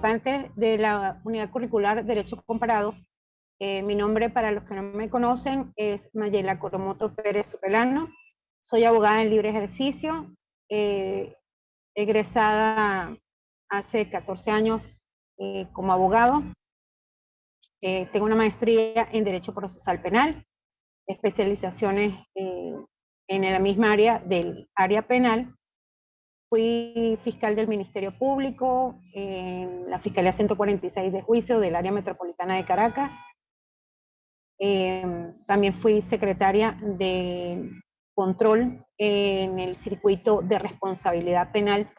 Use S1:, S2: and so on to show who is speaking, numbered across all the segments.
S1: participantes de la unidad curricular Derecho Comparado. Mi nombre, para los que no me conocen, es Mayela Coromoto Pérez Supelano. Soy abogada en libre ejercicio, egresada hace 14 años como abogado. Tengo una maestría en Derecho Procesal Penal, especializaciones en la misma área del área penal. Fui fiscal del Ministerio Público en la Fiscalía 146 de Juicio del área metropolitana de Caracas. También fui secretaria de control en el circuito de responsabilidad penal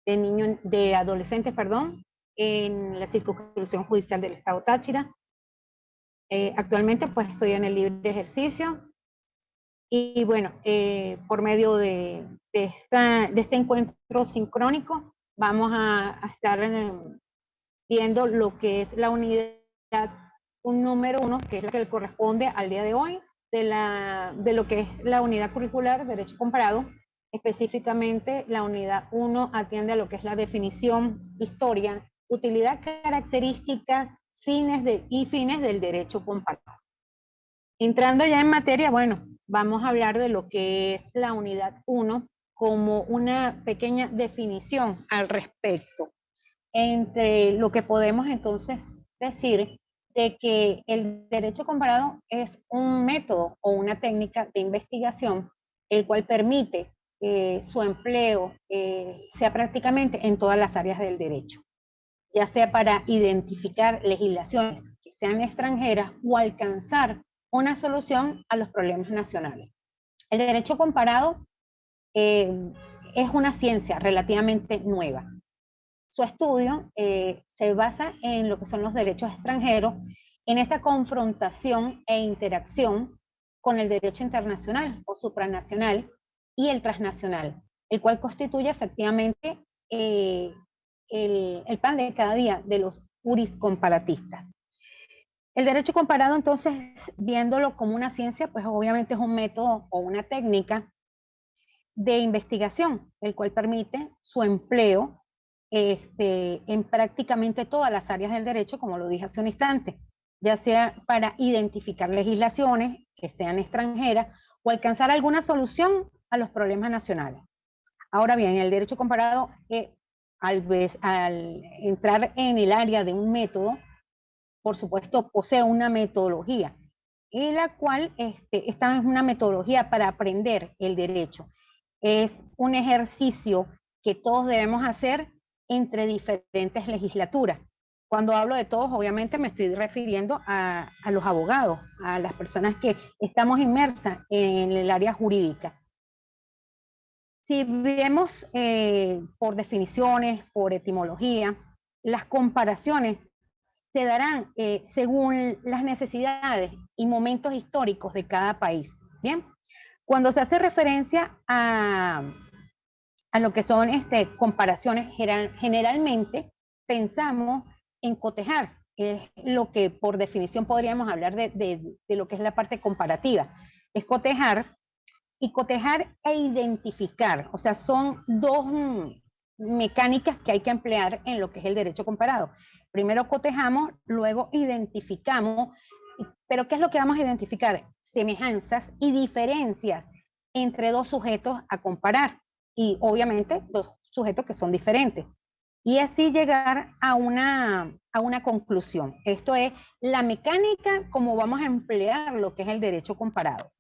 S1: de adolescentes, en la circunscripción judicial del Estado Táchira. Actualmente pues estoy en el libre ejercicio. Y bueno, por medio de este encuentro sincrónico, vamos a estar viendo lo que es la unidad número 1, que es la que le corresponde al día de hoy, de lo que es la unidad curricular Derecho Comparado. Específicamente, la unidad 1 atiende a lo que es la definición, historia, utilidad, características, fines del derecho comparado. Entrando ya en materia, bueno, vamos a hablar de lo que es la unidad 1 como una pequeña definición al respecto. Entre lo que podemos entonces decir de que el derecho comparado es un método o una técnica de investigación el cual permite su empleo sea prácticamente en todas las áreas del derecho, ya sea para identificar legislaciones que sean extranjeras o alcanzar una solución a los problemas nacionales. El derecho comparado es una ciencia relativamente nueva. Su estudio se basa en lo que son los derechos extranjeros, en esa confrontación e interacción con el derecho internacional o supranacional y el transnacional, el cual constituye efectivamente el pan de cada día de los juriscomparatistas. El derecho comparado, entonces, viéndolo como una ciencia, pues obviamente es un método o una técnica de investigación, el cual permite su empleo en prácticamente todas las áreas del derecho, como lo dije hace un instante, ya sea para identificar legislaciones que sean extranjeras o alcanzar alguna solución a los problemas nacionales. Ahora bien, el derecho comparado, al entrar en el área de un método, por supuesto, posee una metodología, en la cual esta es una metodología para aprender el derecho. Es un ejercicio que todos debemos hacer entre diferentes legislaturas. Cuando hablo de todos, obviamente me estoy refiriendo a los abogados, a las personas que estamos inmersas en el área jurídica. Si vemos por definiciones, por etimología, las comparaciones se darán según las necesidades y momentos históricos de cada país. Bien, cuando se hace referencia a lo que son comparaciones, generalmente pensamos en cotejar, es lo que por definición podríamos hablar de lo que es la parte comparativa, es cotejar e identificar, o sea, son dos mecánicas que hay que emplear en lo que es el derecho comparado. Primero cotejamos, luego identificamos, pero ¿qué es lo que vamos a identificar? Semejanzas y diferencias entre dos sujetos a comparar, y obviamente dos sujetos que son diferentes. Y así llegar a una conclusión. Esto es la mecánica como vamos a emplear lo que es el derecho comparado.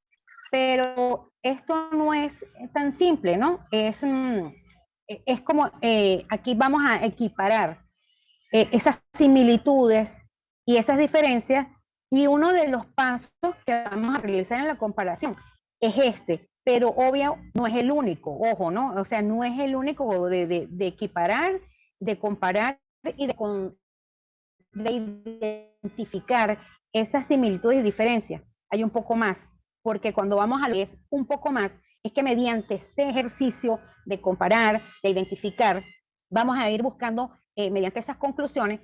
S1: Pero esto no es tan simple, ¿no? Es como, aquí vamos a equiparar esas similitudes y esas diferencias, y uno de los pasos que vamos a realizar en la comparación es pero obvio no es el único, ojo, ¿no? O sea, no es el único de equiparar, de comparar y de identificar esas similitudes y diferencias. Hay un poco más, porque cuando vamos a leer un poco más, es que mediante este ejercicio de comparar, de identificar, vamos a ir buscando, mediante esas conclusiones,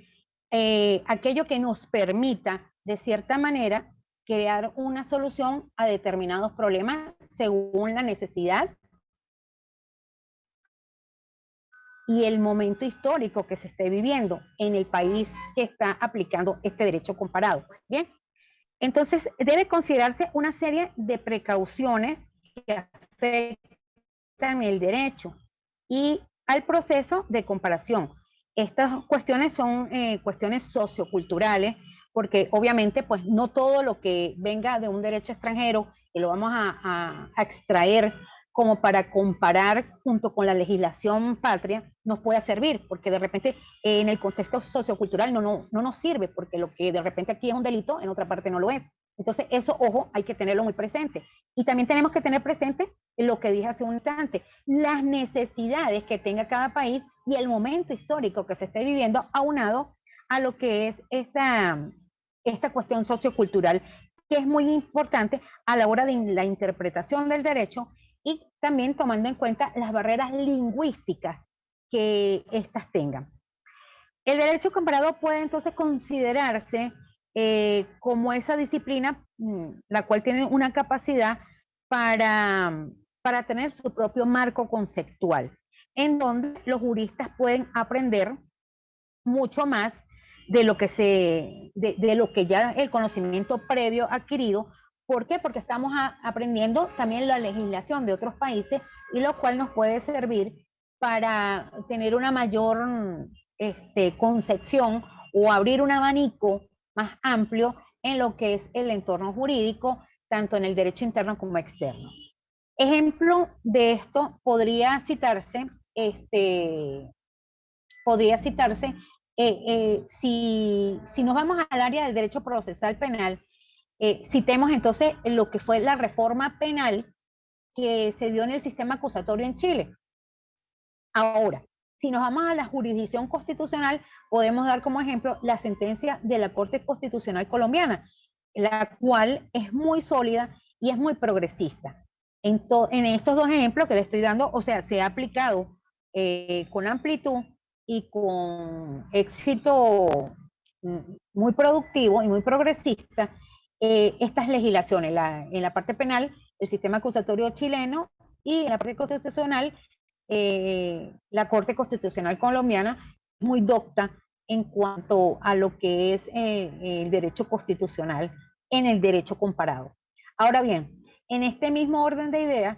S1: aquello que nos permita, de cierta manera, crear una solución a determinados problemas según la necesidad y el momento histórico que se esté viviendo en el país que está aplicando este derecho comparado. Bien, entonces debe considerarse una serie de precauciones que afectan el derecho y al proceso de comparación. Estas cuestiones son cuestiones socioculturales, porque obviamente pues no todo lo que venga de un derecho extranjero, que lo vamos a extraer como para comparar junto con la legislación patria, nos pueda servir, porque de repente en el contexto sociocultural no nos sirve, porque lo que de repente aquí es un delito, en otra parte no lo es. Entonces eso, ojo, hay que tenerlo muy presente. Y también tenemos que tener presente lo que dije hace un instante, las necesidades que tenga cada país y el momento histórico que se esté viviendo, aunado a lo que es esta cuestión sociocultural, que es muy importante a la hora de la interpretación del derecho y también tomando en cuenta las barreras lingüísticas que éstas tengan. El derecho comparado puede entonces considerarse como esa disciplina la cual tiene una capacidad para tener su propio marco conceptual, en donde los juristas pueden aprender mucho más de lo que, de lo que ya el conocimiento previo adquirido. ¿Por qué? Porque estamos aprendiendo también la legislación de otros países y lo cual nos puede servir para tener una mayor concepción o abrir un abanico más amplio en lo que es el entorno jurídico, tanto en el derecho interno como externo. Ejemplo de esto podría citarse, si nos vamos al área del derecho procesal penal, citemos entonces lo que fue la reforma penal que se dio en el sistema acusatorio en Chile. Ahora, si nos vamos a la jurisdicción constitucional, podemos dar como ejemplo la sentencia de la Corte Constitucional Colombiana, la cual es muy sólida y es muy progresista. En estos dos ejemplos que le estoy dando, o sea, se ha aplicado con amplitud y con éxito muy productivo y muy progresista estas legislaciones, en la parte penal, el sistema acusatorio chileno, y en la parte constitucional, la Corte Constitucional Colombiana es muy docta en cuanto a lo que es el derecho constitucional en el derecho comparado. Ahora bien, en este mismo orden de ideas,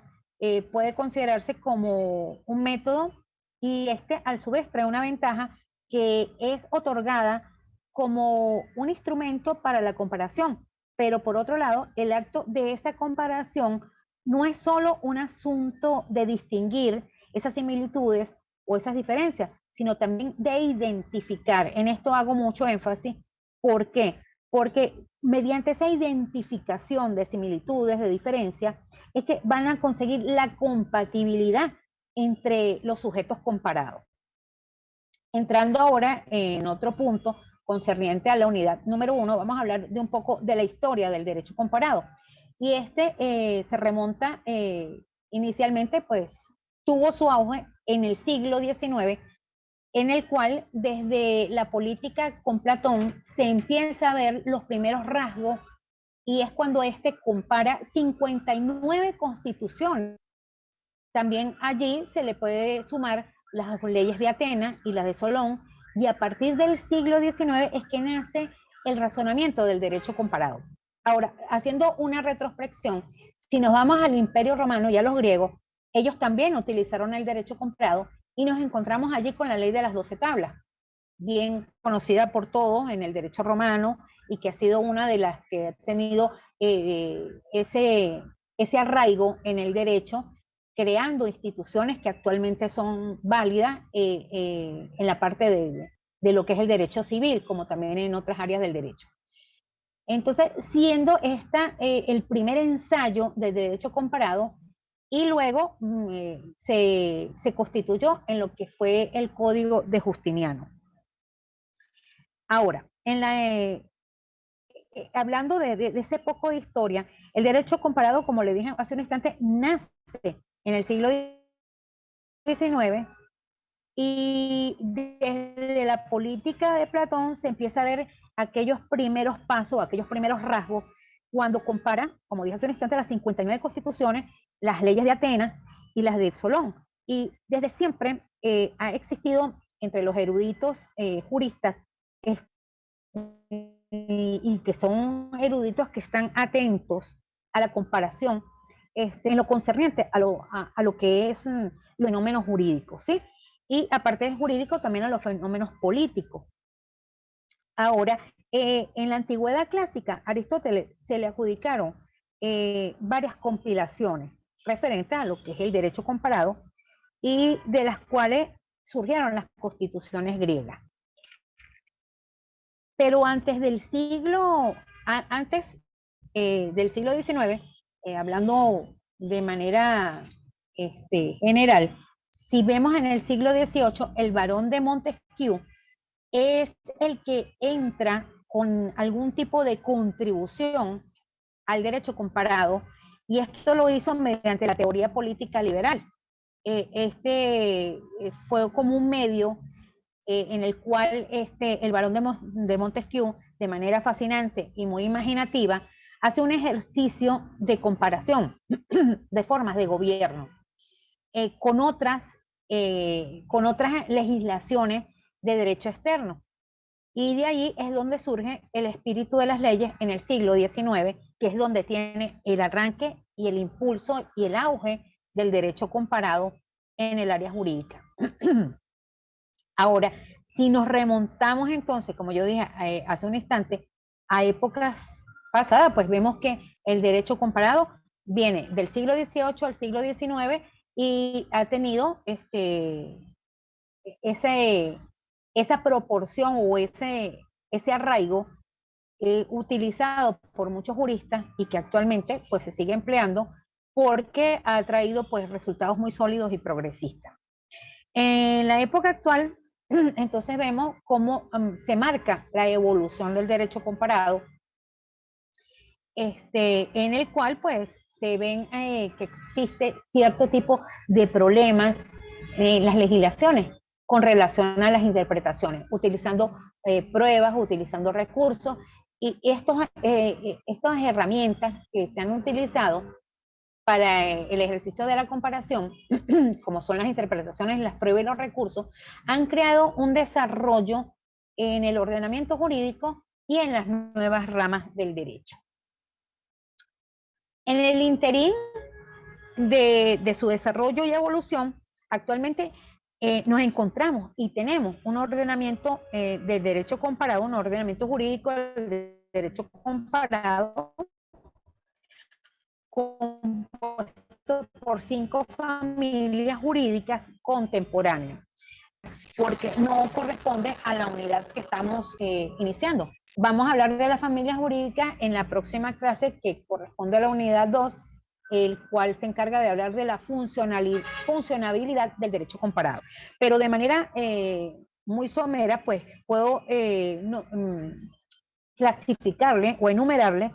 S1: puede considerarse como un método y a su vez trae una ventaja que es otorgada como un instrumento para la comparación, pero por otro lado, el acto de esa comparación no es solo un asunto de distinguir esas similitudes o esas diferencias, sino también de identificar. En esto hago mucho énfasis. ¿Por qué? Porque mediante esa identificación de similitudes, de diferencias, es que van a conseguir la compatibilidad entre los sujetos comparados. Entrando ahora en otro punto concerniente a la unidad número 1, vamos a hablar de un poco de la historia del derecho comparado. Y se remonta inicialmente, pues, tuvo su auge en el siglo XIX, en el cual desde la política con Platón se empieza a ver los primeros rasgos y es cuando compara 59 constituciones. También allí se le puede sumar las leyes de Atenas y las de Solón, y a partir del siglo XIX es que nace el razonamiento del derecho comparado. Ahora, haciendo una retrospección, si nos vamos al Imperio Romano y a los griegos, ellos también utilizaron el derecho comparado y nos encontramos allí con la ley de las 12 tablas, bien conocida por todos en el derecho romano y que ha sido una de las que ha tenido ese arraigo en el derecho, creando instituciones que actualmente son válidas en la parte de lo que es el derecho civil, como también en otras áreas del derecho. Entonces, siendo el primer ensayo de derecho comparado, y luego se constituyó en lo que fue el Código de Justiniano. Ahora, hablando de ese poco de historia, el derecho comparado, como le dije hace un instante, nace en el siglo XIX y desde la política de Platón se empieza a ver aquellos primeros pasos, aquellos primeros rasgos, cuando compara, como dije hace un instante, las 59 constituciones, las leyes de Atenas y las de Solón. Y desde siempre ha existido entre los eruditos juristas y que son eruditos que están atentos a la comparación en lo concerniente a lo que es los fenómenos jurídicos, ¿sí? Y aparte de jurídico, también a los fenómenos políticos. Ahora, en la antigüedad clásica, a Aristóteles se le adjudicaron varias compilaciones referentes a lo que es el derecho comparado y de las cuales surgieron las constituciones griegas. Pero antes del siglo XIX, hablando de manera general, si vemos en el siglo XVIII, el barón de Montesquieu es el que entra con algún tipo de contribución al derecho comparado, y esto lo hizo mediante la teoría política liberal. Fue como un medio en el cual el barón de Montesquieu, de manera fascinante y muy imaginativa, hace un ejercicio de comparación de formas de gobierno con otras legislaciones de derecho externo. Y de ahí es donde surge el espíritu de las leyes en el siglo XIX, que es donde tiene el arranque y el impulso y el auge del derecho comparado en el área jurídica. Ahora, si nos remontamos entonces, como yo dije hace un instante, a épocas pasadas, pues vemos que el derecho comparado viene del siglo XVIII al siglo XIX y ha tenido esa proporción o ese arraigo utilizado por muchos juristas y que actualmente pues se sigue empleando porque ha traído pues resultados muy sólidos y progresistas. En la época actual, entonces vemos cómo se marca la evolución del derecho comparado, en el cual pues se ven que existe cierto tipo de problemas en las legislaciones con relación a las interpretaciones, utilizando pruebas, utilizando recursos, y estas herramientas que se han utilizado para el ejercicio de la comparación, como son las interpretaciones, las pruebas y los recursos, han creado un desarrollo en el ordenamiento jurídico y en las nuevas ramas del derecho. En el interín de su desarrollo y evolución, actualmente nos encontramos y tenemos un ordenamiento de derecho comparado, un ordenamiento jurídico de derecho comparado compuesto por 5 familias jurídicas contemporáneas, porque no corresponde a la unidad que estamos iniciando. Vamos a hablar de las familias jurídicas en la próxima clase, que corresponde a la unidad 2, el cual se encarga de hablar de la funcionabilidad del derecho comparado. Pero de manera muy somera, pues puedo clasificarle o enumerarle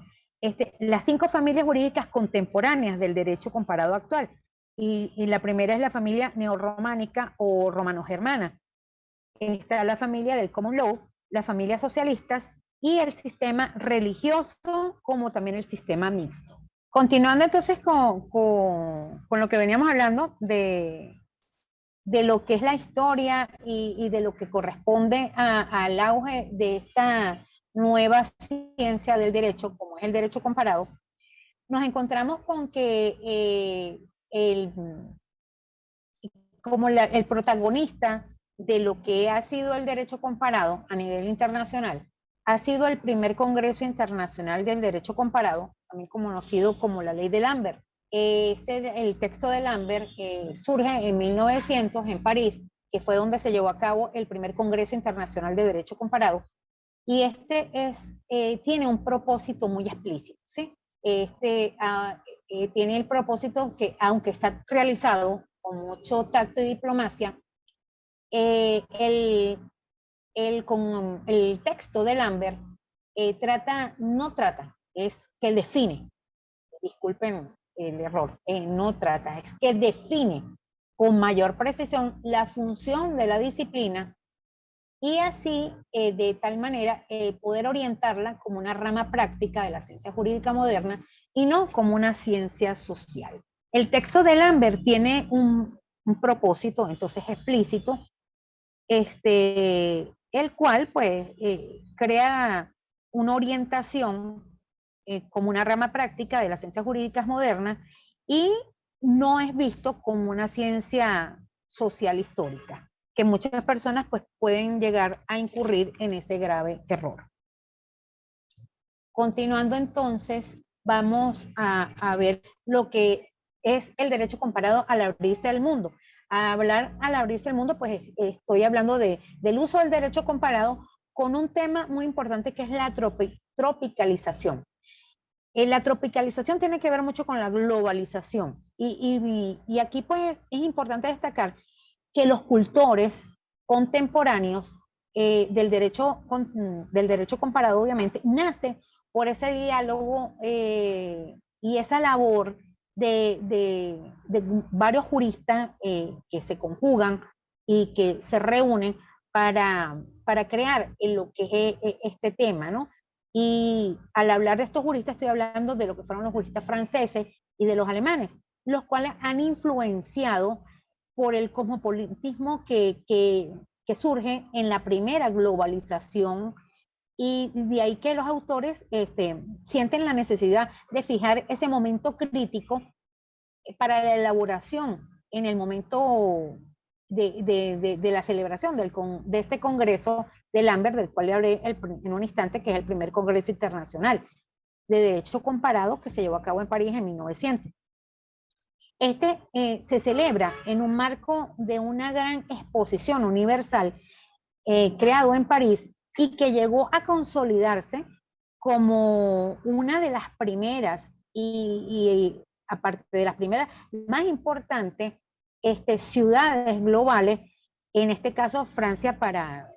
S1: las 5 familias jurídicas contemporáneas del derecho comparado actual. Y la primera es la familia neorrománica o romano-germana. Está la familia del common law, las familias socialistas y el sistema religioso, como también el sistema mixto. Continuando entonces con lo que veníamos hablando de lo que es la historia y de lo que corresponde al auge de esta nueva ciencia del derecho, como es el derecho comparado, nos encontramos con que el protagonista de lo que ha sido el derecho comparado a nivel internacional ha sido el primer Congreso Internacional del Derecho Comparado, también conocido como la Ley de Lambert. El texto de Lambert surge en 1900 en París, que fue donde se llevó a cabo el primer Congreso Internacional de Derecho Comparado, y tiene un propósito muy explícito, ¿sí? Tiene el propósito que, aunque está realizado con mucho tacto y diplomacia, con el texto de Lambert es que define, disculpen el error, es que define con mayor precisión la función de la disciplina y así de tal manera poder orientarla como una rama práctica de la ciencia jurídica moderna y no como una ciencia social. El texto de Lambert tiene un propósito entonces explícito, el cual pues crea una orientación como una rama práctica de las ciencias jurídicas modernas y no es visto como una ciencia social histórica, que muchas personas pues pueden llegar a incurrir en ese grave error. Continuando entonces, vamos a ver lo que es el derecho comparado al abrirse al mundo. A hablar al abrirse al mundo, pues estoy hablando del uso del derecho comparado con un tema muy importante que es la tropicalización. La tropicalización tiene que ver mucho con la globalización y aquí pues es importante destacar que los cultores contemporáneos del derecho comparado obviamente nace por ese diálogo y esa labor de varios juristas que se conjugan y que se reúnen para crear lo que es este tema, ¿no? Y al hablar de estos juristas estoy hablando de lo que fueron los juristas franceses y de los alemanes, los cuales han influenciado por el cosmopolitismo que surge en la primera globalización y de ahí que los autores sienten la necesidad de fijar ese momento crítico para la elaboración en el momento de la celebración de este congreso del Amber, del cual le hablé en un instante, que es el primer congreso internacional de derecho comparado que se llevó a cabo en París en 1900. Se celebra en un marco de una gran exposición universal creado en París y que llegó a consolidarse como una de las primeras y aparte de las primeras más importantes ciudades globales, en este caso Francia para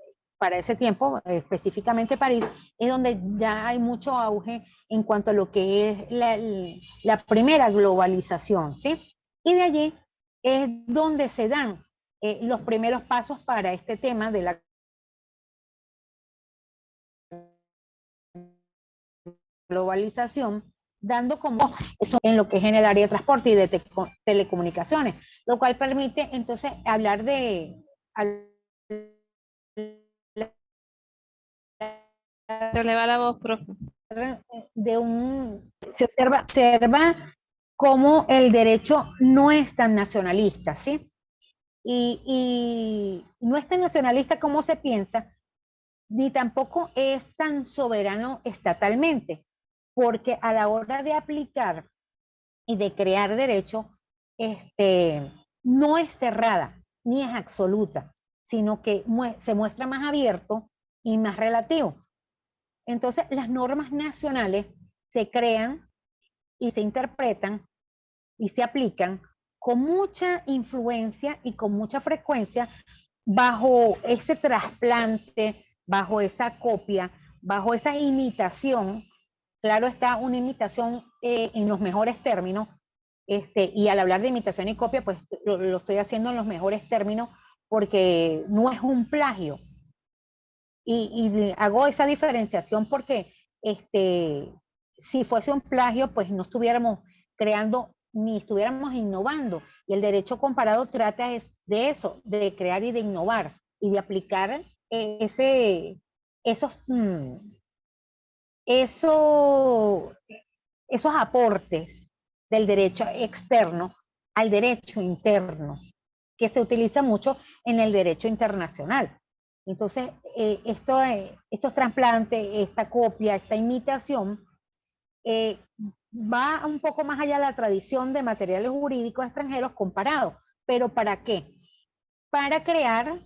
S1: ese tiempo, específicamente París, es donde ya hay mucho auge en cuanto a lo que es la primera globalización, ¿sí? Y de allí es donde se dan los primeros pasos para este tema de la globalización, dando como eso en lo que es en el área de transporte y de telecomunicaciones, lo cual permite entonces hablar
S2: Se le va la voz, profe.
S1: se observa cómo el derecho no es tan nacionalista, ¿sí? Y no es tan nacionalista como se piensa, ni tampoco es tan soberano estatalmente, porque a la hora de aplicar y de crear derecho, no es cerrada ni es absoluta, sino que se muestra más abierto y más relativo. Entonces, las normas nacionales se crean y se interpretan y se aplican con mucha influencia y con mucha frecuencia bajo ese trasplante, bajo esa copia, bajo esa imitación. Claro está, una imitación en los mejores términos, y al hablar de imitación y copia, pues lo estoy haciendo en los mejores términos porque no es un plagio. Y hago esa diferenciación porque si fuese un plagio, pues no estuviéramos creando ni estuviéramos innovando. Y el derecho comparado trata de eso, de crear y de innovar y de aplicar esos aportes del derecho externo al derecho interno, que se utiliza mucho en el derecho internacional. Entonces, estos trasplantes, esta copia, esta imitación, va un poco más allá de la tradición de materiales jurídicos extranjeros comparados. ¿Pero para qué? Para crear,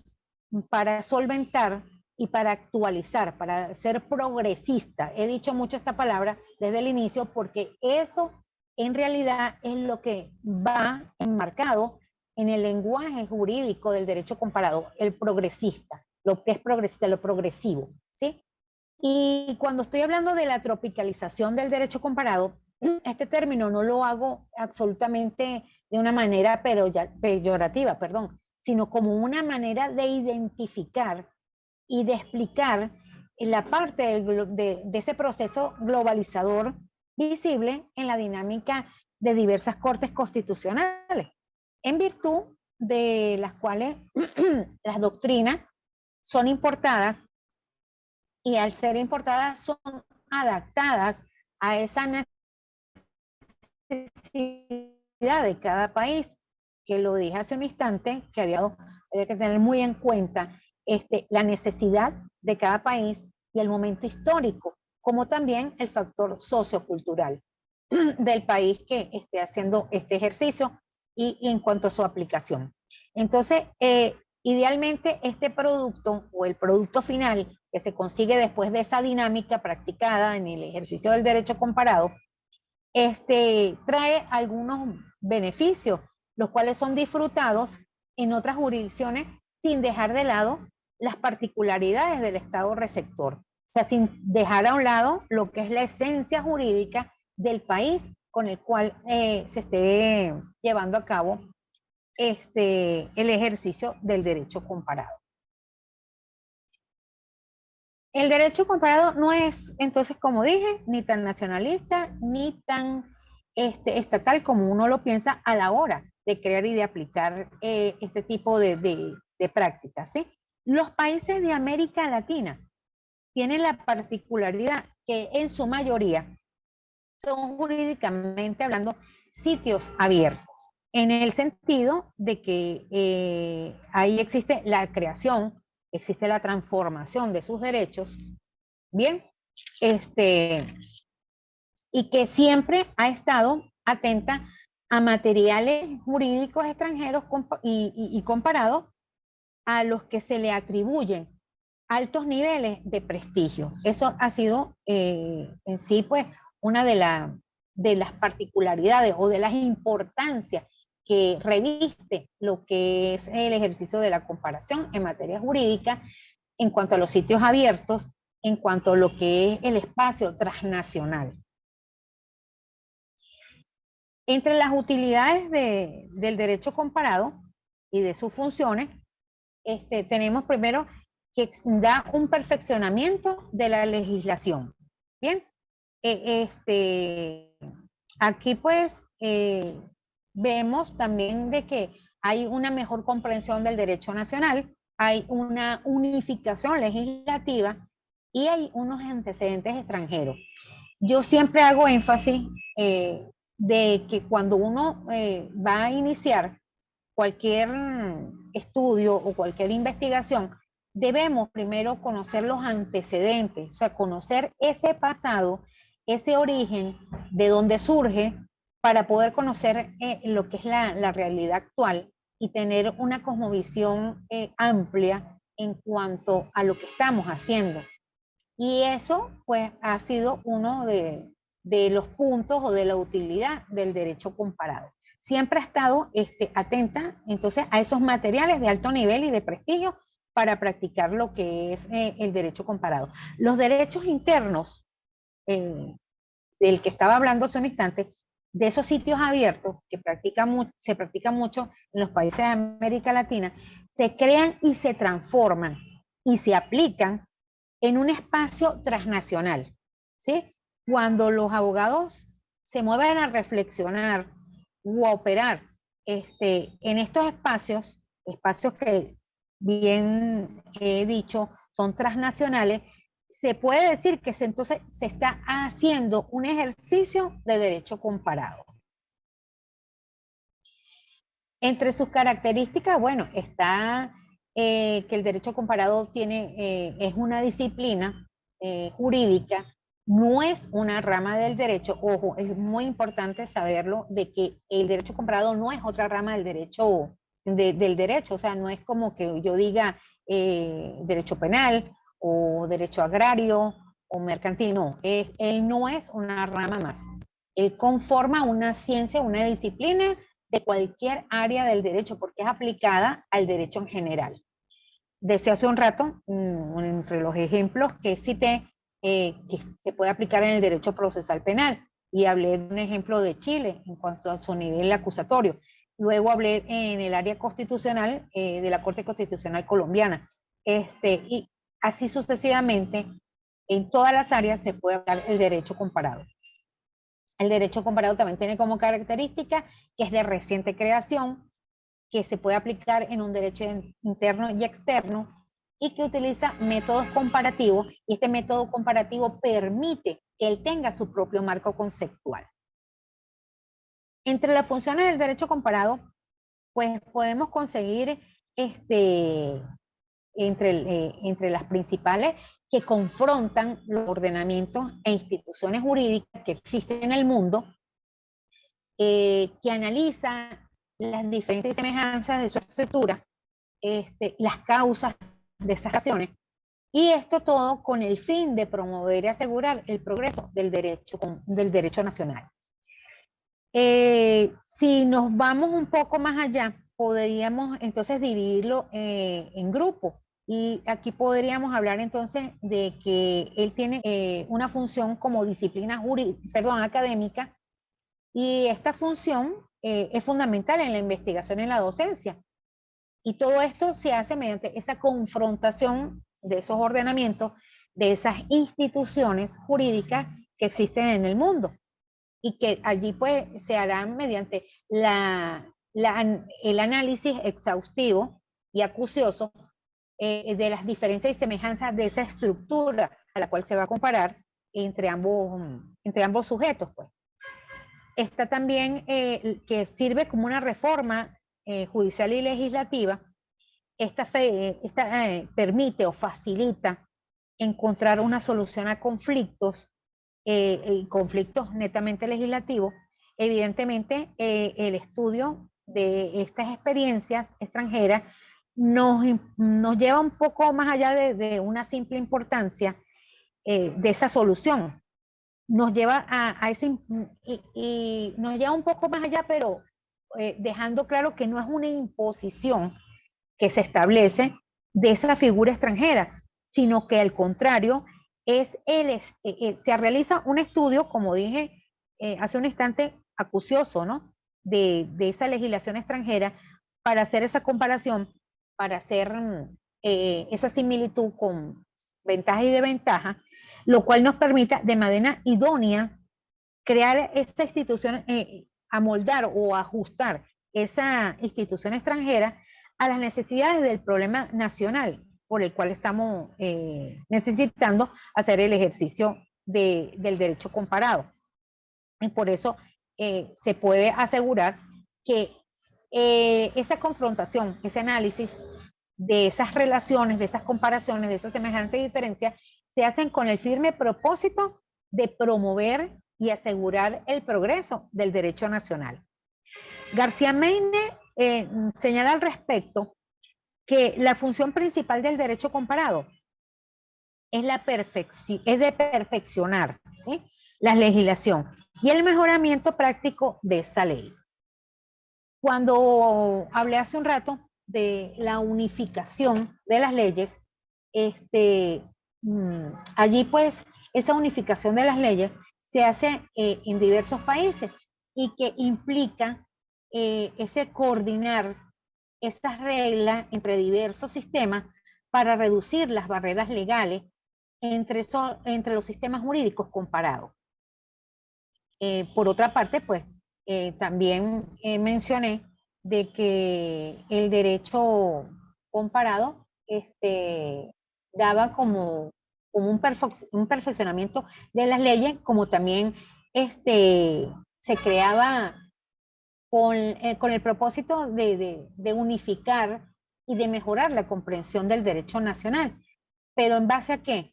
S1: para solventar y para actualizar, para ser progresista. He dicho mucho esta palabra desde el inicio porque eso en realidad es lo que va enmarcado en el lenguaje jurídico del derecho comparado, el progresista, lo que es progresista, lo progresivo, ¿sí? Y cuando estoy hablando de la tropicalización del derecho comparado, este término no lo hago absolutamente de una manera peyorativa, sino como una manera de identificar y de explicar la parte de ese proceso globalizador visible en la dinámica de diversas cortes constitucionales, en virtud de las cuales las doctrinas son importadas y al ser importadas son adaptadas a esa necesidad de cada país, que lo dije hace un instante, que había que tener muy en cuenta la necesidad de cada país y el momento histórico, como también el factor sociocultural del país que esté haciendo este ejercicio y en cuanto a su aplicación. Entonces, idealmente este producto o el producto final que se consigue después de esa dinámica practicada en el ejercicio del derecho comparado, trae algunos beneficios, los cuales son disfrutados en otras jurisdicciones sin dejar de lado las particularidades del Estado receptor. O sea, sin dejar a un lado lo que es la esencia jurídica del país con el cual se esté llevando a cabo el ejercicio del derecho comparado. El derecho comparado no es, entonces, como dije, ni tan nacionalista, ni tan estatal como uno lo piensa a la hora de crear y de aplicar este tipo de prácticas, ¿sí? Los países de América Latina tienen la particularidad que en su mayoría son jurídicamente hablando sitios abiertos, en el sentido de que ahí existe la creación, existe la transformación de sus derechos, bien, y que siempre ha estado atenta a materiales jurídicos extranjeros y comparados a los que se le atribuyen altos niveles de prestigio. Eso ha sido en sí, pues, una de las particularidades o de las importancias que reviste lo que es el ejercicio de la comparación en materia jurídica en cuanto a los sitios abiertos, en cuanto a lo que es el espacio transnacional. Entre las utilidades del derecho comparado y de sus funciones, tenemos primero que da un perfeccionamiento de la legislación. Bien, aquí pues vemos también de que hay una mejor comprensión del derecho nacional, hay una unificación legislativa y hay unos antecedentes extranjeros. Yo siempre hago énfasis de que cuando uno va a iniciar cualquier estudio o cualquier investigación, debemos primero conocer los antecedentes, o sea, conocer ese pasado, ese origen, de dónde surge, para poder conocer lo que es la realidad actual y tener una cosmovisión amplia en cuanto a lo que estamos haciendo. Y eso, pues, ha sido uno de los puntos o de la utilidad del derecho comparado. Siempre ha estado atenta, entonces, a esos materiales de alto nivel y de prestigio para practicar lo que es el derecho comparado. Los derechos internos, del que estaba hablando hace un instante, de esos sitios abiertos que se practican mucho en los países de América Latina, se crean y se transforman y se aplican en un espacio transnacional, ¿sí? Cuando los abogados se mueven a reflexionar o a operar en estos espacios que bien he dicho son transnacionales, se puede decir que entonces se está haciendo un ejercicio de derecho comparado. Entre sus características, bueno, está que el derecho comparado es una disciplina jurídica, no es una rama del derecho. Ojo, es muy importante saberlo, de que el derecho comparado no es otra rama del derecho, del derecho, o sea, no es como que yo diga derecho penal o derecho agrario o mercantil, no, él no es una rama más. Él conforma una ciencia, una disciplina de cualquier área del derecho, porque es aplicada al derecho en general. Decía hace un rato, entre los ejemplos que cité, que se puede aplicar en el derecho procesal penal, y hablé de un ejemplo de Chile en cuanto a su nivel acusatorio. Luego hablé en el área constitucional de la Corte Constitucional Colombiana. Y así sucesivamente, en todas las áreas se puede hablar el derecho comparado. El derecho comparado también tiene como característica que es de reciente creación, que se puede aplicar en un derecho interno y externo, y que utiliza métodos comparativos, y este método comparativo permite que él tenga su propio marco conceptual. Entre las funciones del derecho comparado, pues podemos conseguir entre las principales que confrontan los ordenamientos e instituciones jurídicas que existen en el mundo, que analiza las diferencias y semejanzas de su estructura, las causas de esas relaciones, y esto todo con el fin de promover y asegurar el progreso del derecho nacional. Si nos vamos un poco más allá, podríamos entonces dividirlo en grupos. Y aquí podríamos hablar entonces de que él tiene una función como disciplina académica, y esta función es fundamental en la investigación y en la docencia. Y todo esto se hace mediante esa confrontación de esos ordenamientos, de esas instituciones jurídicas que existen en el mundo, y que allí pues se harán mediante el análisis exhaustivo y acucioso de las diferencias y semejanzas de esa estructura a la cual se va a comparar entre ambos sujetos, pues. Está también que sirve como una reforma judicial y legislativa. Esta permite o facilita encontrar una solución a conflictos netamente legislativos. Evidentemente, el estudio de estas experiencias extranjeras nos lleva un poco más allá de una simple importancia de esa solución. Nos lleva a ese, y nos lleva un poco más allá, pero dejando claro que no es una imposición que se establece de esa figura extranjera, sino que al contrario, se realiza un estudio, como dije hace un instante, acucioso, ¿no? De esa legislación extranjera, para hacer esa comparación, para hacer esa similitud con ventaja y desventaja, lo cual nos permita de manera idónea crear esta institución, amoldar o ajustar esa institución extranjera a las necesidades del problema nacional por el cual estamos necesitando hacer el ejercicio del derecho comparado. Y por eso se puede asegurar que esa confrontación, ese análisis de esas relaciones, de esas comparaciones, de esas semejanzas y diferencias, se hacen con el firme propósito de promover y asegurar el progreso del derecho nacional. García Meine señala al respecto que la función principal del derecho comparado es de perfeccionar, ¿sí?, la legislación y el mejoramiento práctico de esa ley. Cuando hablé hace un rato de la unificación de las leyes, allí pues esa unificación de las leyes se hace en diversos países, y que implica ese coordinar esas reglas entre diversos sistemas para reducir las barreras legales entre los sistemas jurídicos comparados. Por otra parte, pues también mencioné de que el derecho comparado daba como un perfeccionamiento de las leyes, como también se creaba con el propósito de unificar y de mejorar la comprensión del derecho nacional. ¿Pero en base a qué?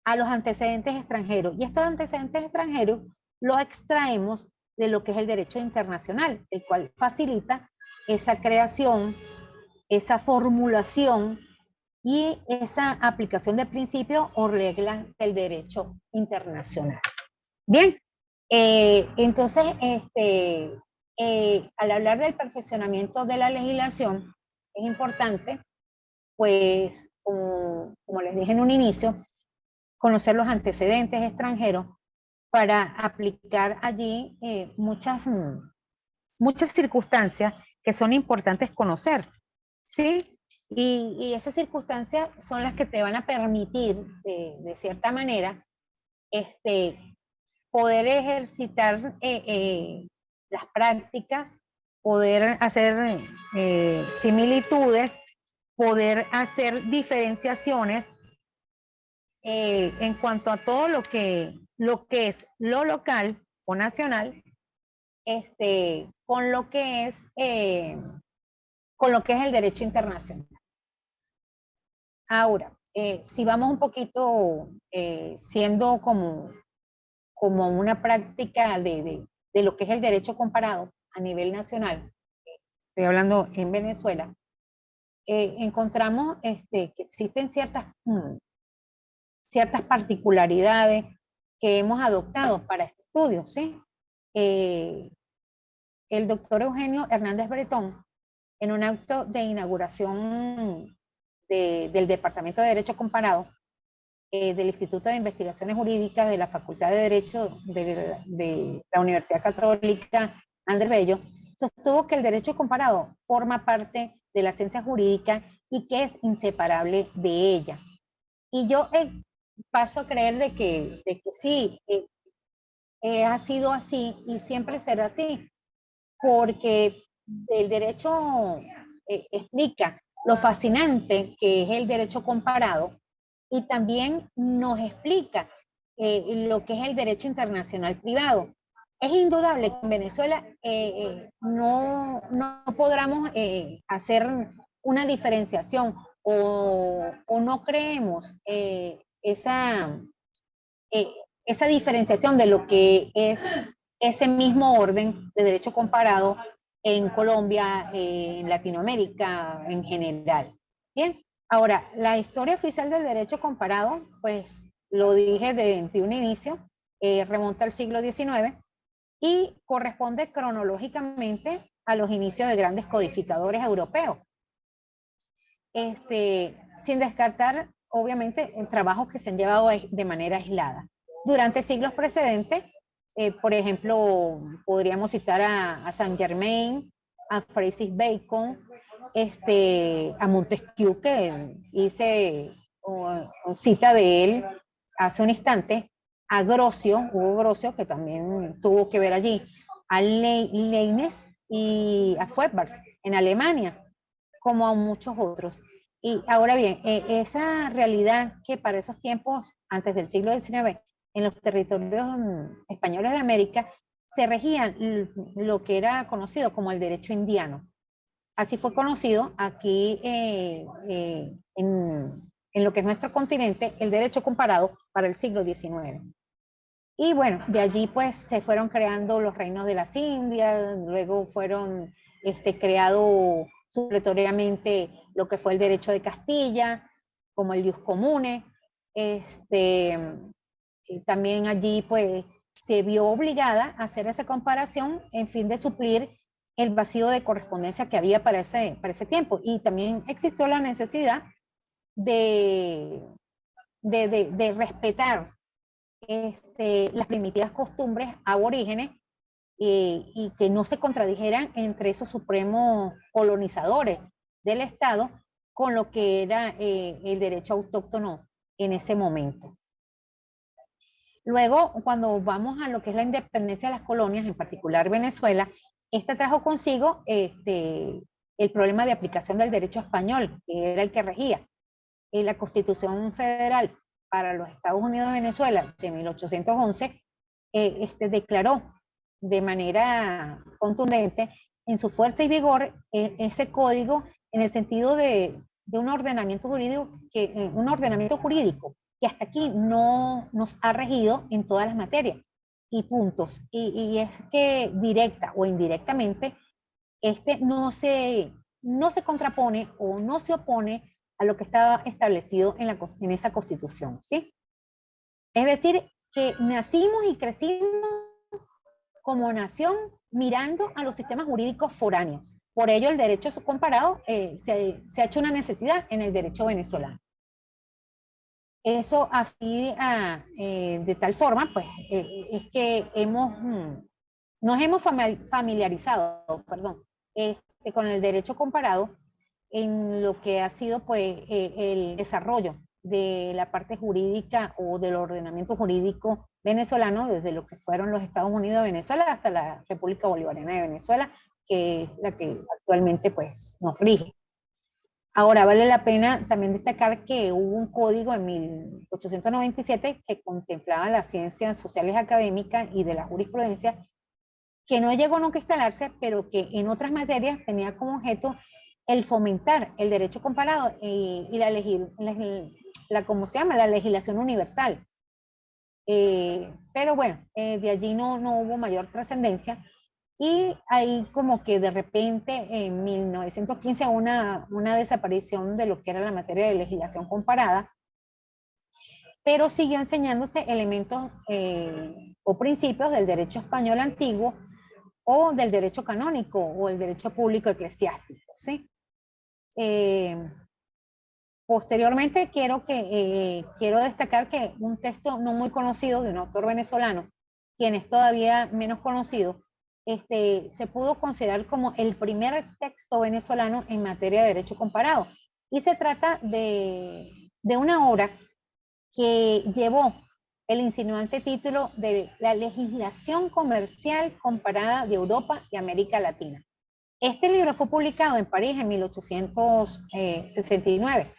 S1: A los antecedentes extranjeros. Y estos antecedentes extranjeros los extraemos de lo que es el derecho internacional, el cual facilita esa creación, esa formulación y esa aplicación de principios o reglas del derecho internacional. Bien, entonces, al hablar del perfeccionamiento de la legislación, es importante, pues, como les dije en un inicio, conocer los antecedentes extranjeros para aplicar allí muchas circunstancias que son importantes conocer, ¿sí? Y esas circunstancias son las que te van a permitir, de cierta manera, poder ejercitar las prácticas poder hacer similitudes, poder hacer diferenciaciones en cuanto a todo lo que es lo local o nacional, con lo que es el derecho internacional. Ahora, si vamos un poquito siendo como una práctica de lo que es el derecho comparado a nivel nacional, estoy hablando en Venezuela, encontramos que existen ciertas particularidades que hemos adoptado para este estudio, ¿sí? El doctor Eugenio Hernández Bretón, en un acto de inauguración del Departamento de Derecho Comparado del Instituto de Investigaciones Jurídicas de la Facultad de Derecho de la Universidad Católica Andrés Bello, sostuvo que el derecho comparado forma parte de la ciencia jurídica y que es inseparable de ella. Y yo paso a creer de que sí, ha sido así y siempre será así, porque el derecho explica lo fascinante que es el derecho comparado y también nos explica lo que es el derecho internacional privado. Es indudable que en Venezuela no podamos hacer una diferenciación o no creemos esa diferenciación de lo que es ese mismo orden de derecho comparado en Colombia, en Latinoamérica en general. Bien, ahora, la historia oficial del derecho comparado, pues lo dije desde un inicio, remonta al siglo XIX y corresponde cronológicamente a los inicios de grandes codificadores europeos. Sin descartar, obviamente, trabajos que se han llevado de manera aislada. Durante siglos precedentes, por ejemplo, podríamos citar a Saint Germain, a Francis Bacon, a Montesquieu, que hice cita de él hace un instante, a Hugo Grocio, que también tuvo que ver allí, a Leibniz y a Feuerbach en Alemania, como a muchos otros. Y ahora bien, esa realidad que para esos tiempos, antes del siglo XIX, en los territorios españoles de América, se regían lo que era conocido como el derecho indiano. Así fue conocido aquí en lo que es nuestro continente, el derecho comparado para el siglo XIX. Y bueno, de allí pues se fueron creando los reinos de las Indias, luego fueron creados supletoriamente lo que fue el derecho de Castilla, como el ius comune. También allí pues se vio obligada a hacer esa comparación en fin de suplir el vacío de correspondencia que había para ese tiempo. Y también existió la necesidad de respetar las primitivas costumbres aborígenes y que no se contradijeran entre esos supremos colonizadores del Estado con lo que era el derecho autóctono en ese momento. Luego, cuando vamos a lo que es la independencia de las colonias, en particular Venezuela, esta trajo consigo el problema de aplicación del derecho español, que era el que regía. La Constitución Federal para los Estados Unidos de Venezuela de 1811 declaró de manera contundente en su fuerza y vigor ese código en el sentido de un ordenamiento jurídico que hasta aquí no nos ha regido en todas las materias y puntos. Y es que directa o indirectamente no se contrapone o no se opone a lo que estaba establecido en esa Constitución, ¿sí? Es decir, que nacimos y crecimos como nación mirando a los sistemas jurídicos foráneos. Por ello, el derecho comparado se ha hecho una necesidad en el derecho venezolano. Eso así, de tal forma, pues, es que nos hemos familiarizado, con el derecho comparado en lo que ha sido, pues, el desarrollo de la parte jurídica o del ordenamiento jurídico venezolano, desde lo que fueron los Estados Unidos de Venezuela hasta la República Bolivariana de Venezuela, que es la que actualmente pues nos rige. Ahora, vale la pena también destacar que hubo un código en 1897 que contemplaba las ciencias sociales académicas y de la jurisprudencia, que no llegó nunca a instalarse, pero que en otras materias tenía como objeto el fomentar el derecho comparado y ¿cómo se llama? La legislación universal. Pero bueno, de allí no hubo mayor trascendencia. Y ahí como que de repente en 1915 una desaparición de lo que era la materia de legislación comparada, pero siguió enseñándose elementos o principios del derecho español antiguo o del derecho canónico o el derecho público eclesiástico, ¿sí? Posteriormente quiero destacar que un texto no muy conocido de un autor venezolano, quien es todavía menos conocido, se pudo considerar como el primer texto venezolano en materia de derecho comparado. Y se trata de una obra que llevó el insinuante título de La legislación comercial comparada de Europa y América Latina. Este libro fue publicado en París en 1869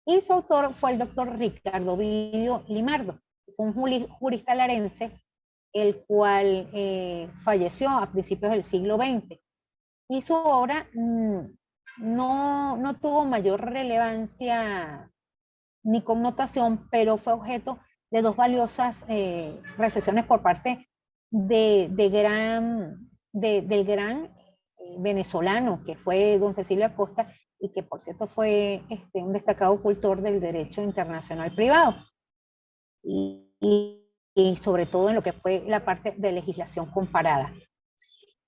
S1: y su autor fue el doctor Ricardo Ovidio Limardo. Fue un jurista larense, el cual falleció a principios del siglo XX. Y su obra no tuvo mayor relevancia ni connotación, pero fue objeto de dos valiosas recesiones por parte del gran venezolano, que fue don Cecilio Acosta, y que por cierto fue un destacado cultor del derecho internacional privado, y sobre todo en lo que fue la parte de legislación comparada.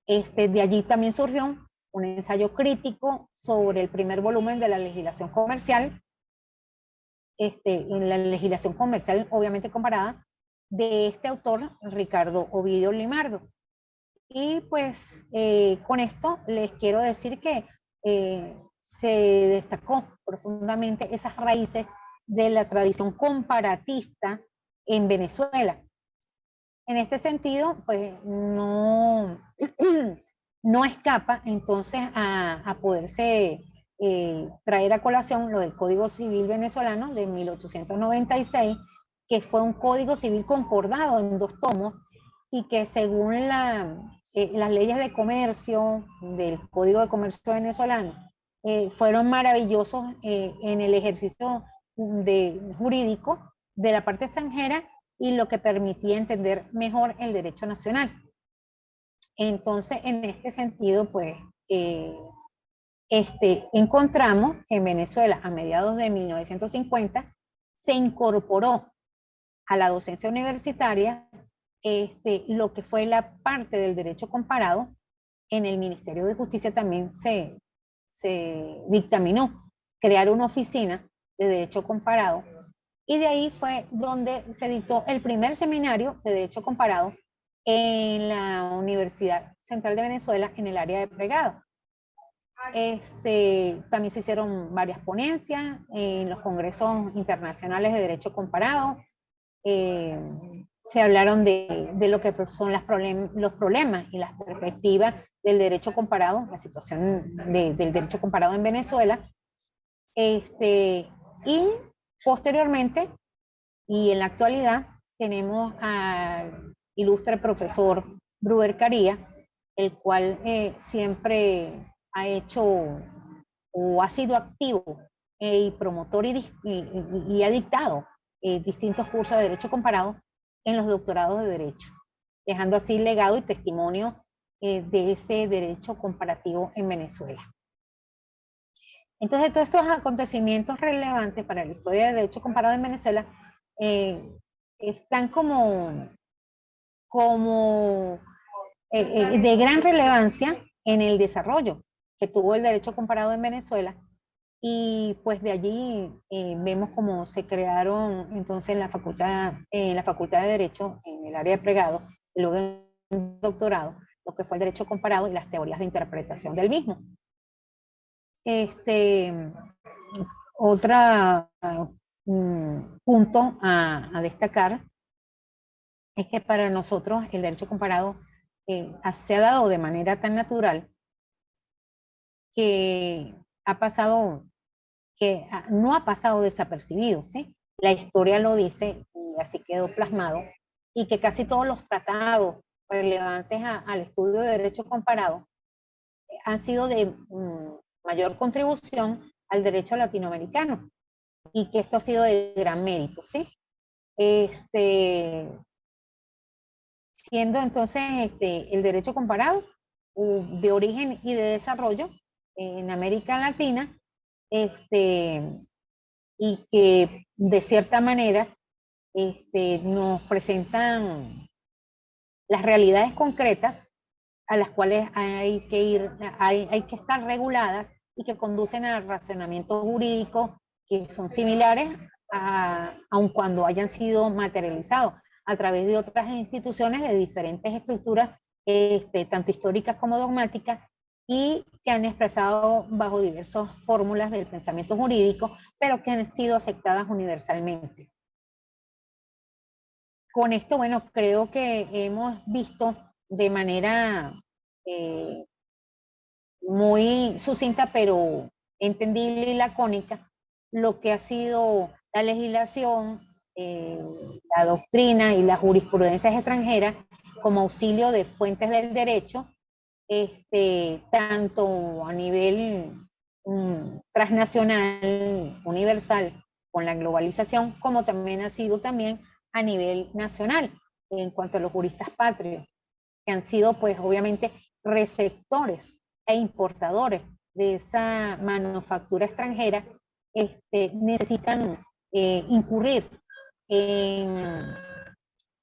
S1: De allí también surgió un ensayo crítico sobre el primer volumen de la legislación comercial, en la legislación comercial obviamente comparada, de este autor, Ricardo Ovidio Limardo. Y pues con esto les quiero decir que se destacó profundamente esas raíces de la tradición comparatista en Venezuela. En este sentido, pues no escapa entonces a poderse traer a colación lo del Código Civil venezolano de 1896, que fue un código civil concordado en 2 tomos y que según las leyes de comercio del Código de Comercio venezolano fueron maravillosos en el ejercicio jurídico de la parte extranjera y lo que permitía entender mejor el derecho nacional. Entonces, en este sentido, pues, encontramos que en Venezuela, a mediados de 1950, se incorporó a la docencia universitaria lo que fue la parte del derecho comparado. En el Ministerio de Justicia también se dictaminó crear una oficina de derecho comparado, y de ahí fue donde se dictó el primer seminario de derecho comparado en la Universidad Central de Venezuela en el área de Pregado. También se hicieron varias ponencias en los congresos internacionales de derecho comparado. Se hablaron de lo que son los problemas y las perspectivas del derecho comparado, la situación del derecho comparado en Venezuela. Y posteriormente, y en la actualidad, tenemos al ilustre profesor Bruber Caría, el cual siempre ha hecho o ha sido activo y promotor y ha dictado distintos cursos de derecho comparado en los doctorados de derecho, dejando así legado y testimonio de ese derecho comparativo en Venezuela. Entonces, todos estos acontecimientos relevantes para la historia del derecho comparado en Venezuela están como de gran relevancia en el desarrollo que tuvo el derecho comparado en Venezuela, y pues de allí vemos cómo se crearon entonces la facultad de Derecho en el área de Pregado, y luego en el doctorado, lo que fue el derecho comparado y las teorías de interpretación del mismo. Otro punto a destacar es que para nosotros el derecho comparado se ha dado de manera tan natural que ha pasado, que no ha pasado desapercibido, ¿sí? La historia lo dice y así quedó plasmado, y que casi todos los tratados relevantes al estudio de derecho comparado han sido de mayor contribución al derecho latinoamericano, y que esto ha sido de gran mérito, ¿sí? Siendo entonces el derecho comparado de origen y de desarrollo en América Latina, y que de cierta manera nos presentan las realidades concretas a las cuales hay que ir, hay que estar reguladas, y que conducen a racionamientos jurídicos que son similares aun cuando hayan sido materializados a través de otras instituciones de diferentes estructuras, tanto históricas como dogmáticas, y que han expresado bajo diversas fórmulas del pensamiento jurídico, pero que han sido aceptadas universalmente. Con esto, bueno, creo que hemos visto de manera muy sucinta, pero entendible y lacónica, lo que ha sido la legislación, la doctrina y las jurisprudencias extranjeras como auxilio de fuentes del derecho, tanto a nivel transnacional, universal, con la globalización, como también ha sido también a nivel nacional, en cuanto a los juristas patrios, que han sido pues obviamente receptores e importadores de esa manufactura extranjera, necesitan incurrir en,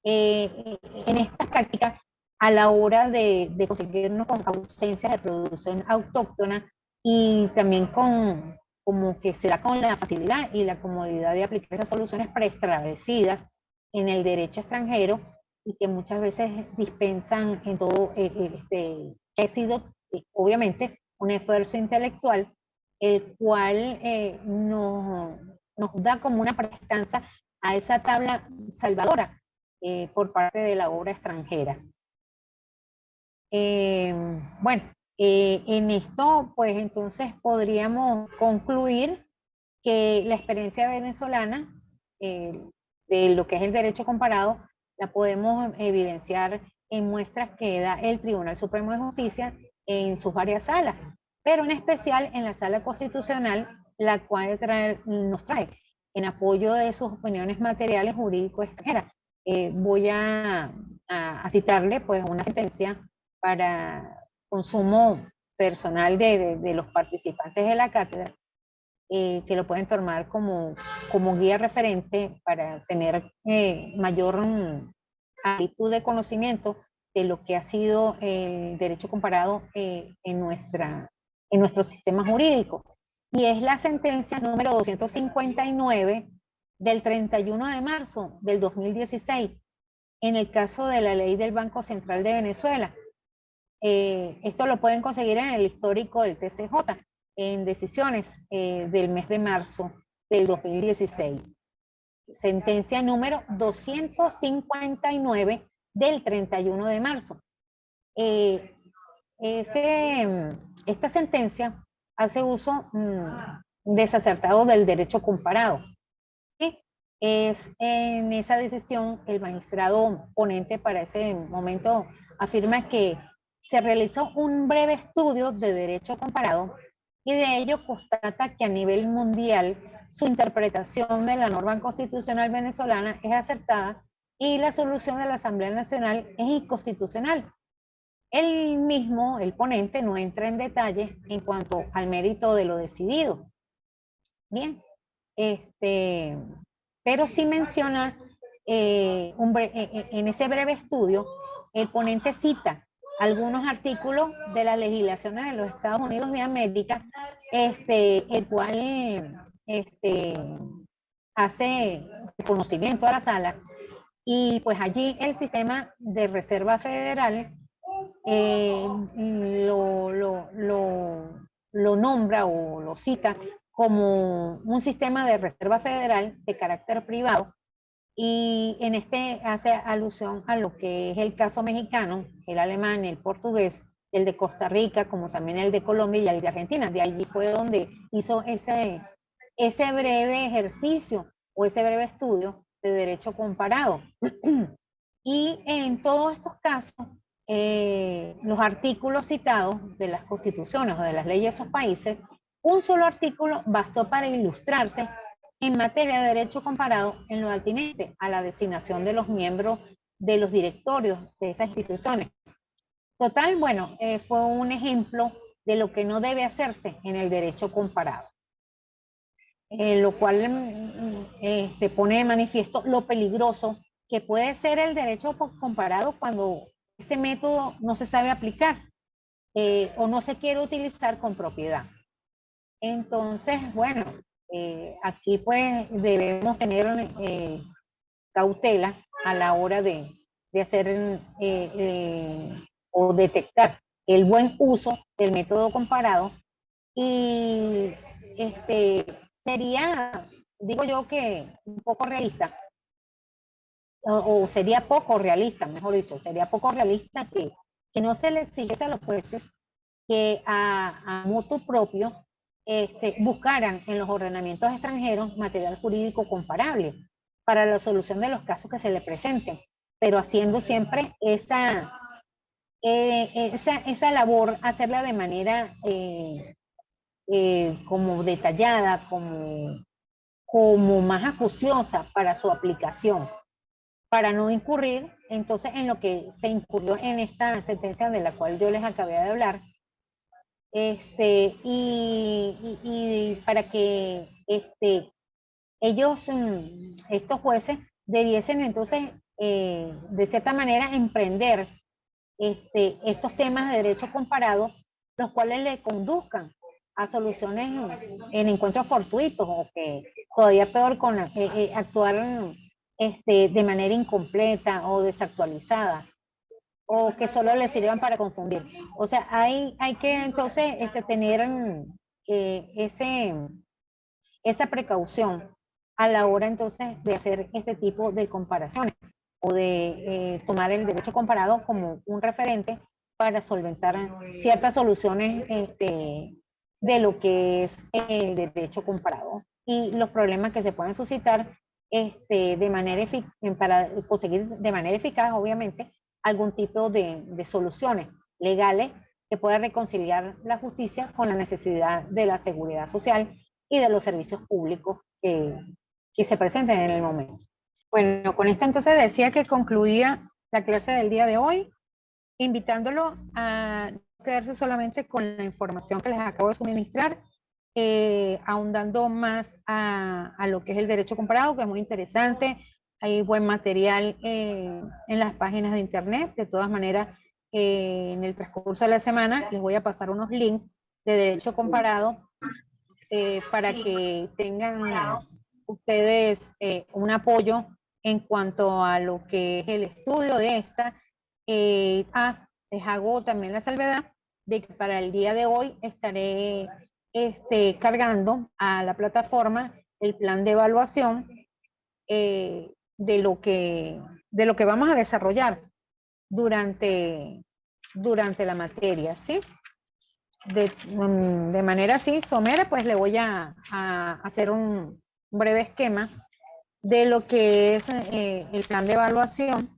S1: en estas prácticas a la hora de conseguirnos con ausencias de producción autóctona, y también con como que se da con la facilidad y la comodidad de aplicar esas soluciones preestablecidas en el derecho extranjero, y que muchas veces dispensan en todo, ha sido obviamente un esfuerzo intelectual, el cual nos da como una prestanza a esa tabla salvadora por parte de la obra extranjera. Bueno, en esto pues entonces podríamos concluir que la experiencia venezolana de lo que es el derecho comparado la podemos evidenciar en muestras que da el Tribunal Supremo de Justicia en sus varias salas, pero en especial en la sala constitucional, la cual nos trae en apoyo de sus opiniones materiales jurídicos extranjeras. Voy a citarle pues una sentencia para consumo personal de los participantes de la cátedra, que lo pueden tomar como guía referente para tener mayor amplitud de conocimiento de lo que ha sido el derecho comparado en nuestro sistema jurídico. Y es la sentencia número 259 del 31 de marzo del 2016, en el caso de la ley del Banco Central de Venezuela. Esto lo pueden conseguir en el histórico del TCJ, en decisiones del mes de marzo del 2016. Sentencia número 259 del 31 de marzo. Esta sentencia hace uso desacertado del derecho comparado. ¿Sí? Es en esa decisión el magistrado ponente para ese momento afirma que se realizó un breve estudio de derecho comparado, y de ello constata que a nivel mundial su interpretación de la norma constitucional venezolana es acertada y la solución de la Asamblea Nacional es inconstitucional. Él mismo, el ponente, no entra en detalles en cuanto al mérito de lo decidido. Bien, pero sí menciona en ese breve estudio, el ponente cita algunos artículos de las legislaciones de los Estados Unidos de América, el cual hace conocimiento a la sala, y pues allí el sistema de reserva federal lo nombra o lo cita como un sistema de reserva federal de carácter privado, y en este hace alusión a lo que es el caso mexicano, el alemán, el portugués el de Costa Rica, como también el de Colombia y el de Argentina. De allí fue donde hizo ese breve ejercicio o ese breve estudio de derecho comparado. Y en todos estos casos, los artículos citados de las constituciones o de las leyes de esos países, un solo artículo bastó para ilustrarse en materia de derecho comparado en lo atinente a la designación de los miembros de los directorios de esas instituciones. Total, bueno, fue un ejemplo de lo que no debe hacerse en el derecho comparado. Lo cual pone de manifiesto lo peligroso que puede ser el derecho comparado cuando ese método no se sabe aplicar o no se quiere utilizar con propiedad. Entonces, bueno, aquí pues debemos tener cautela a la hora de hacer o detectar el buen uso del método comparado y sería, digo yo que un poco realista, o sería poco realista, mejor dicho, sería poco realista que no se le exigiese a los jueces que a mutuo propio buscaran en los ordenamientos extranjeros material jurídico comparable para la solución de los casos que se le presenten, pero haciendo siempre esa labor, hacerla de manera como detallada, como más acuciosa para su aplicación, para no incurrir entonces en lo que se incurrió en esta sentencia de la cual yo les acabé de hablar, y para que ellos, estos jueces, debiesen entonces de cierta manera emprender estos temas de derecho comparado, los cuales le conduzcan a soluciones en encuentros fortuitos o que todavía peor con actuar de manera incompleta o desactualizada o que solo le sirvan para confundir. O sea, hay que entonces tener esa precaución a la hora entonces de hacer este tipo de comparaciones o de tomar el derecho comparado como un referente para solventar ciertas soluciones de lo que es el derecho comparado y los problemas que se pueden suscitar de manera para conseguir de manera eficaz, obviamente, algún tipo de soluciones legales que pueda reconciliar la justicia con la necesidad de la seguridad social y de los servicios públicos que se presenten en el momento. Bueno, con esto entonces decía que concluía la clase del día de hoy, invitándolo a quedarse solamente con la información que les acabo de suministrar, ahondando más a lo que es el derecho comparado, que es muy interesante. Hay buen material en las páginas de internet. De todas maneras, en el transcurso de la semana les voy a pasar unos links de derecho comparado para que tengan ustedes un apoyo en cuanto a lo que es el estudio de esta. Les hago también la salvedad de que para el día de hoy estaré cargando a la plataforma el plan de evaluación de lo que vamos a desarrollar durante la materia, ¿sí? De manera así somera, pues le voy a hacer un breve esquema de lo que es el plan de evaluación,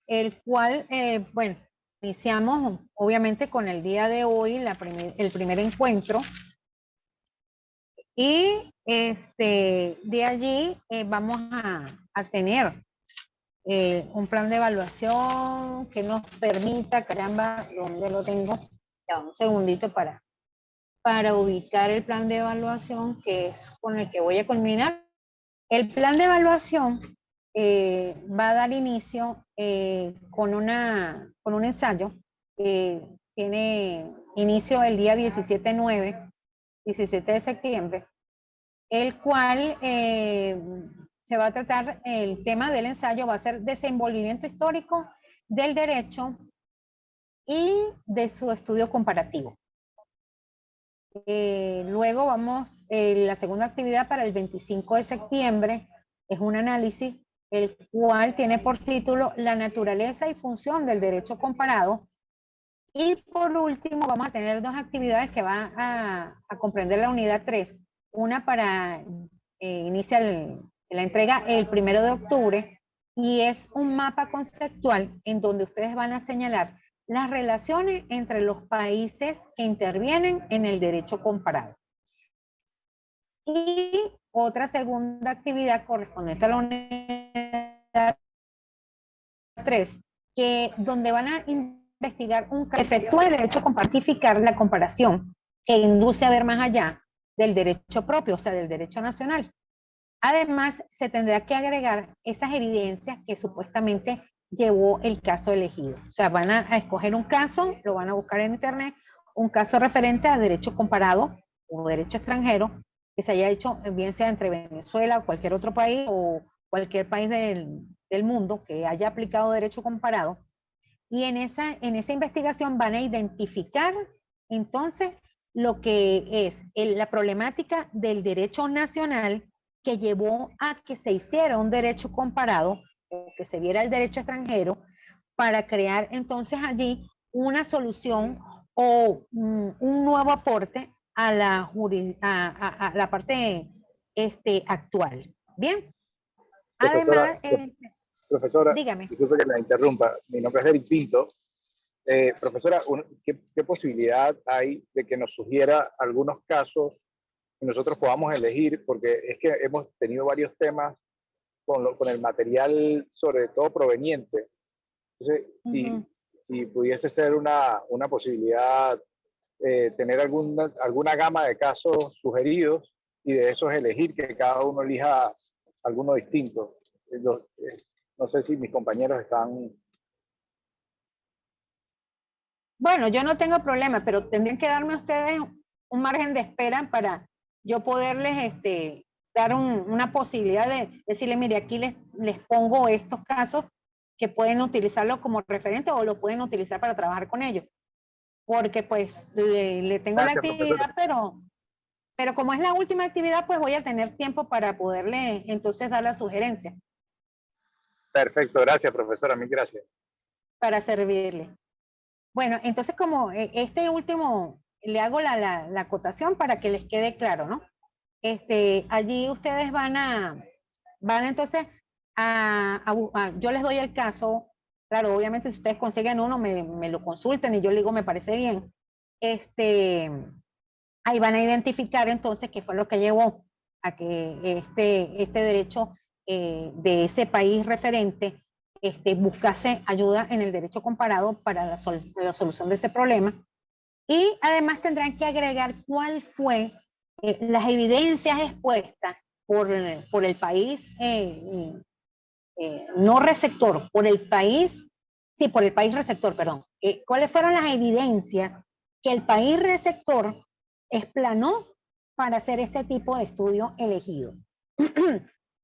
S1: el cual, bueno, iniciamos obviamente con el día de hoy, el primer encuentro, y de allí vamos a tener un plan de evaluación que nos permita, caramba, ¿dónde lo tengo? Ya, un segundito para ubicar el plan de evaluación que es con el que voy a culminar. El plan de evaluación va a dar inicio con un ensayo que tiene inicio el día 17 de septiembre, el cual se va a tratar, el tema del ensayo va a ser desenvolvimiento histórico del derecho y de su estudio comparativo. Luego vamos, la segunda actividad para el 25 de septiembre es un análisis, el cual tiene por título La naturaleza y función del derecho comparado Y por último, vamos a tener dos actividades que van a comprender la unidad 3. Una para iniciar la entrega el 1 de octubre y es un mapa conceptual en donde ustedes van a señalar las relaciones entre los países que intervienen en el derecho comparado. Y otra segunda actividad correspondiente a la unidad 3, donde van a investigar un caso que efectúa el derecho compartificar la comparación que induce a ver más allá del derecho propio, o sea, del derecho nacional. Además, se tendrá que agregar esas evidencias que supuestamente llevó el caso elegido. O sea, van a escoger un caso, lo van a buscar en internet, un caso referente a derecho comparado o derecho extranjero que se haya hecho, bien sea entre Venezuela o cualquier otro país o cualquier país del mundo que haya aplicado derecho comparado. Y en esa investigación van a identificar entonces lo que es la problemática del derecho nacional que llevó a que se hiciera un derecho comparado o que se viera el derecho extranjero para crear entonces allí una solución o un nuevo aporte a la parte actual. Bien.
S3: Profesora,
S1: Además,
S3: profesora,
S1: dígame.
S3: disculpe que la interrumpa, mi nombre es Eric Pinto. Profesora, ¿qué posibilidad hay de que nos sugiera algunos casos que nosotros podamos elegir? Porque es que hemos tenido varios temas con el material, sobre todo proveniente. Entonces, si pudiese ser una posibilidad tener alguna gama de casos sugeridos y de esos elegir, que cada uno elija alguno distinto. No sé si mis compañeros están...
S1: Bueno, yo no tengo problema, pero tendrían que darme ustedes un margen de espera para yo poderles dar una posibilidad de decirle, mire, aquí les pongo estos casos que pueden utilizarlo como referente o lo pueden utilizar para trabajar con ellos. Porque pues le tengo la actividad, pero como es la última actividad, pues voy a tener tiempo para poderle entonces dar la sugerencia.
S3: Perfecto, gracias, profesora, mil gracias.
S1: Para servirle. Bueno, entonces como este último, le hago la acotación para que les quede claro, ¿no? Allí ustedes van entonces yo les doy el caso, claro, obviamente si ustedes consiguen uno, me lo consulten y yo le digo, me parece bien. Ahí van a identificar entonces qué fue lo que llevó a que este derecho de ese país referente buscase ayuda en el derecho comparado para la solución de ese problema. Y además tendrán que agregar cuál fue las evidencias expuestas por el país no receptor, por el país receptor, perdón. ¿Cuáles fueron las evidencias que el país receptor explanó para hacer este tipo de estudio elegido?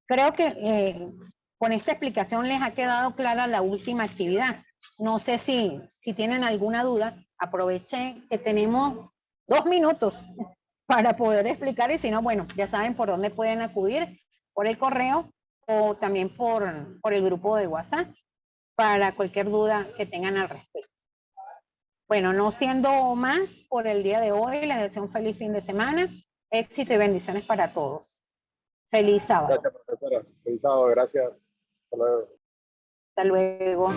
S1: Creo que con esta explicación les ha quedado clara la última actividad. No sé si tienen alguna duda. Aprovechen que tenemos 2 minutos para poder explicar y si no, bueno, ya saben por dónde pueden acudir, por el correo o también por el grupo de WhatsApp para cualquier duda que tengan al respecto. Bueno, no siendo más por el día de hoy, les deseo un feliz fin de semana, éxito y bendiciones para todos. Feliz sábado.
S3: Gracias, profesora. Feliz sábado, gracias. Hasta luego.
S1: Hasta luego.